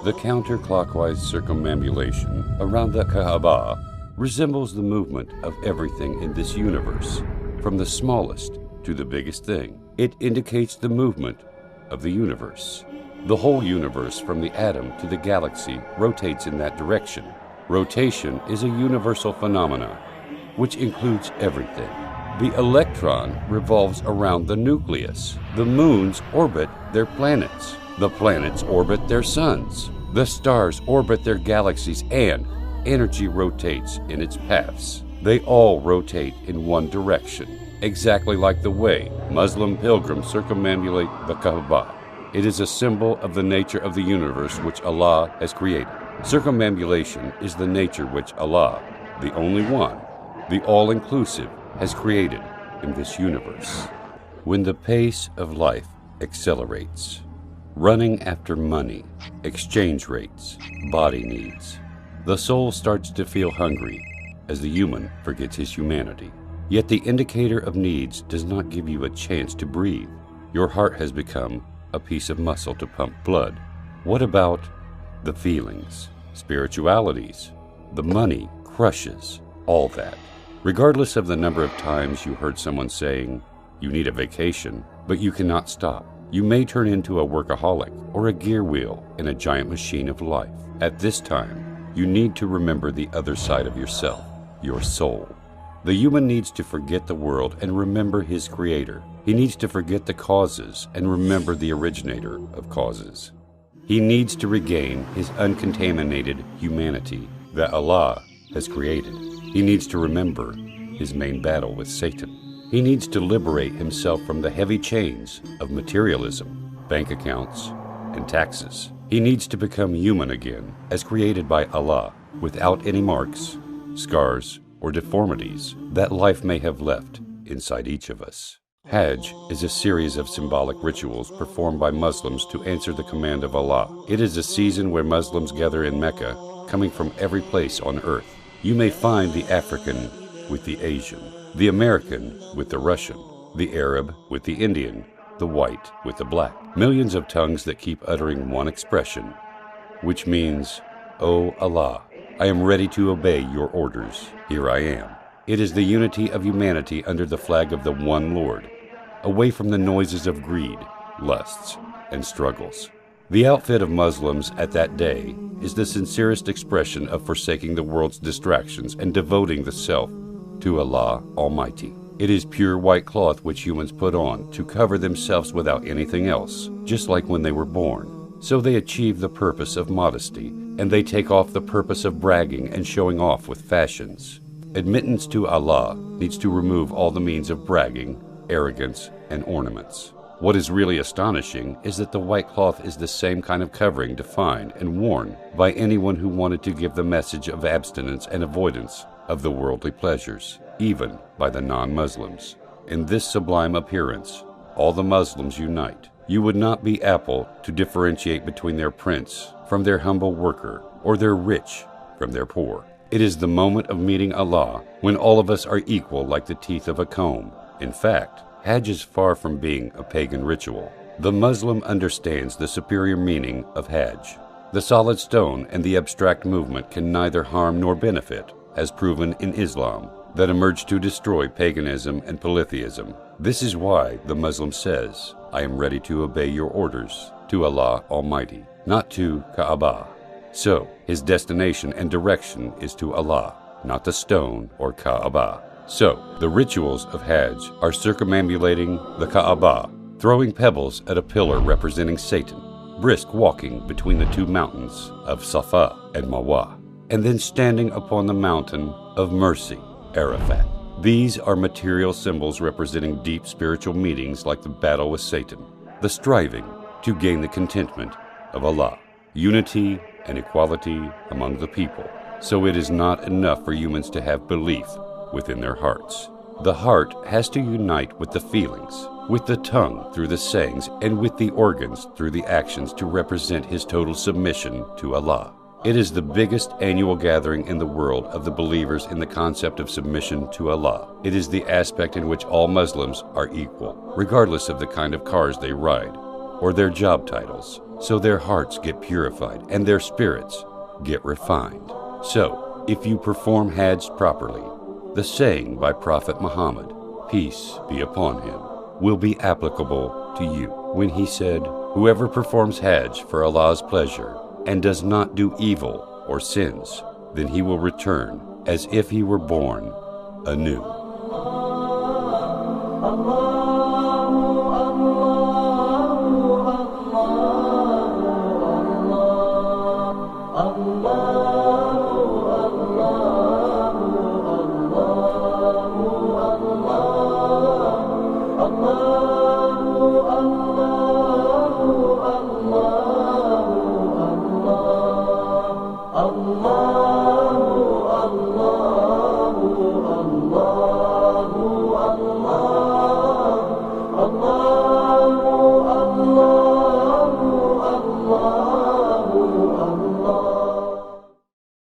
The counterclockwise circumambulation around the Kaaba resembles the movement of everything in this universe, from the smallest to the biggest thing. It indicates the movement of the universe. The whole universe, from the atom to the galaxy, rotates in that direction. Rotation is a universal phenomenon, which includes everything. The electron revolves around the nucleus. The moons orbit their planets. The planets orbit their suns. The stars orbit their galaxies, and energy rotates in its paths. They all rotate in one direction, exactly like the way Muslim pilgrims circumambulate the Kaaba. It is a symbol of the nature of the universe which Allah has created. Circumambulation is the nature which Allah, the only one, the all-inclusive, has created in this universe. When the pace of life accelerates, running after money, exchange rates, body needs, the soul starts to feel hungry as the human forgets his humanity. Yet the indicator of needs does not give you a chance to breathe. Your heart has become a piece of muscle to pump blood. What about the feelings, spiritualities? The money crushes all that. Regardless of the number of times you heard someone saying, you need a vacation, but you cannot stop. You may turn into a workaholic or a gear wheel in a giant machine of life. At this time, you need to remember the other side of yourself, your soul. The human needs to forget the world and remember his creator. He needs to forget the causes and remember the originator of causes. He needs to regain his uncontaminated humanity that Allah has created. He needs to remember his main battle with Satan. He needs to liberate himself from the heavy chains of materialism, bank accounts, and taxes. He needs to become human again, as created by Allah, without any marks, scars, or deformities that life may have left inside each of us. Hajj is a series of symbolic rituals performed by Muslims to answer the command of Allah. It is a season where Muslims gather in Mecca, coming from every place on earth. You may find the African with the Asian, the American with the Russian, the Arab with the Indian, the white with the black. Millions of tongues that keep uttering one expression, which means, "O Allah, I am ready to obey your orders. Here I am." It is the unity of humanity under the flag of the one Lord, away from the noises of greed, lusts, and struggles. The outfit of Muslims at that day is the sincerest expression of forsaking the world's distractions and devoting the self to Allah Almighty. It is pure white cloth which humans put on to cover themselves without anything else, just like when they were born. So they achieve the purpose of modesty, and they take off the purpose of bragging and showing off with fashions. Admittance to Allah needs to remove all the means of bragging, arrogance, and ornaments. What is really astonishing is that the white cloth is the same kind of covering defined and worn by anyone who wanted to give the message of abstinence and avoidance of the worldly pleasures, even by the non-Muslims. In this sublime appearance, all the Muslims unite. You would not be Apple to differentiate between their prince from their humble worker, or their rich from their poor. It is the moment of meeting Allah when all of us are equal like the teeth of a comb. In fact, Hajj is far from being a pagan ritual. The Muslim understands the superior meaning of Hajj. The solid stone and the abstract movement can neither harm nor benefit, as proven in Islam, that emerged to destroy paganism and polytheism. This is why the Muslim says, "I am ready to obey your orders to Allah Almighty, not to Kaaba." So, his destination and direction is to Allah, not the stone or Kaaba. So, the rituals of Hajj are circumambulating the Kaaba, throwing pebbles at a pillar representing Satan, brisk walking between the two mountains of Safa and Marwa, and then standing upon the mountain of mercy, Arafat. These are material symbols representing deep spiritual meanings like the battle with Satan, the striving to gain the contentment of Allah, unity and equality among the people. So it is not enough for humans to have belief within their hearts. The heart has to unite with the feelings, with the tongue through the sayings, and with the organs through the actions to represent his total submission to Allah. It is the biggest annual gathering in the world of the believers in the concept of submission to Allah. It is the aspect in which all Muslims are equal, regardless of the kind of cars they ride, or their job titles, so their hearts get purified and their spirits get refined. So, if you perform Hajj properly, the saying by Prophet Muhammad, peace be upon him, will be applicable to you when he said, whoever performs Hajj for Allah's pleasure and does not do evil or sins, then he will return as if he were born anew. Allah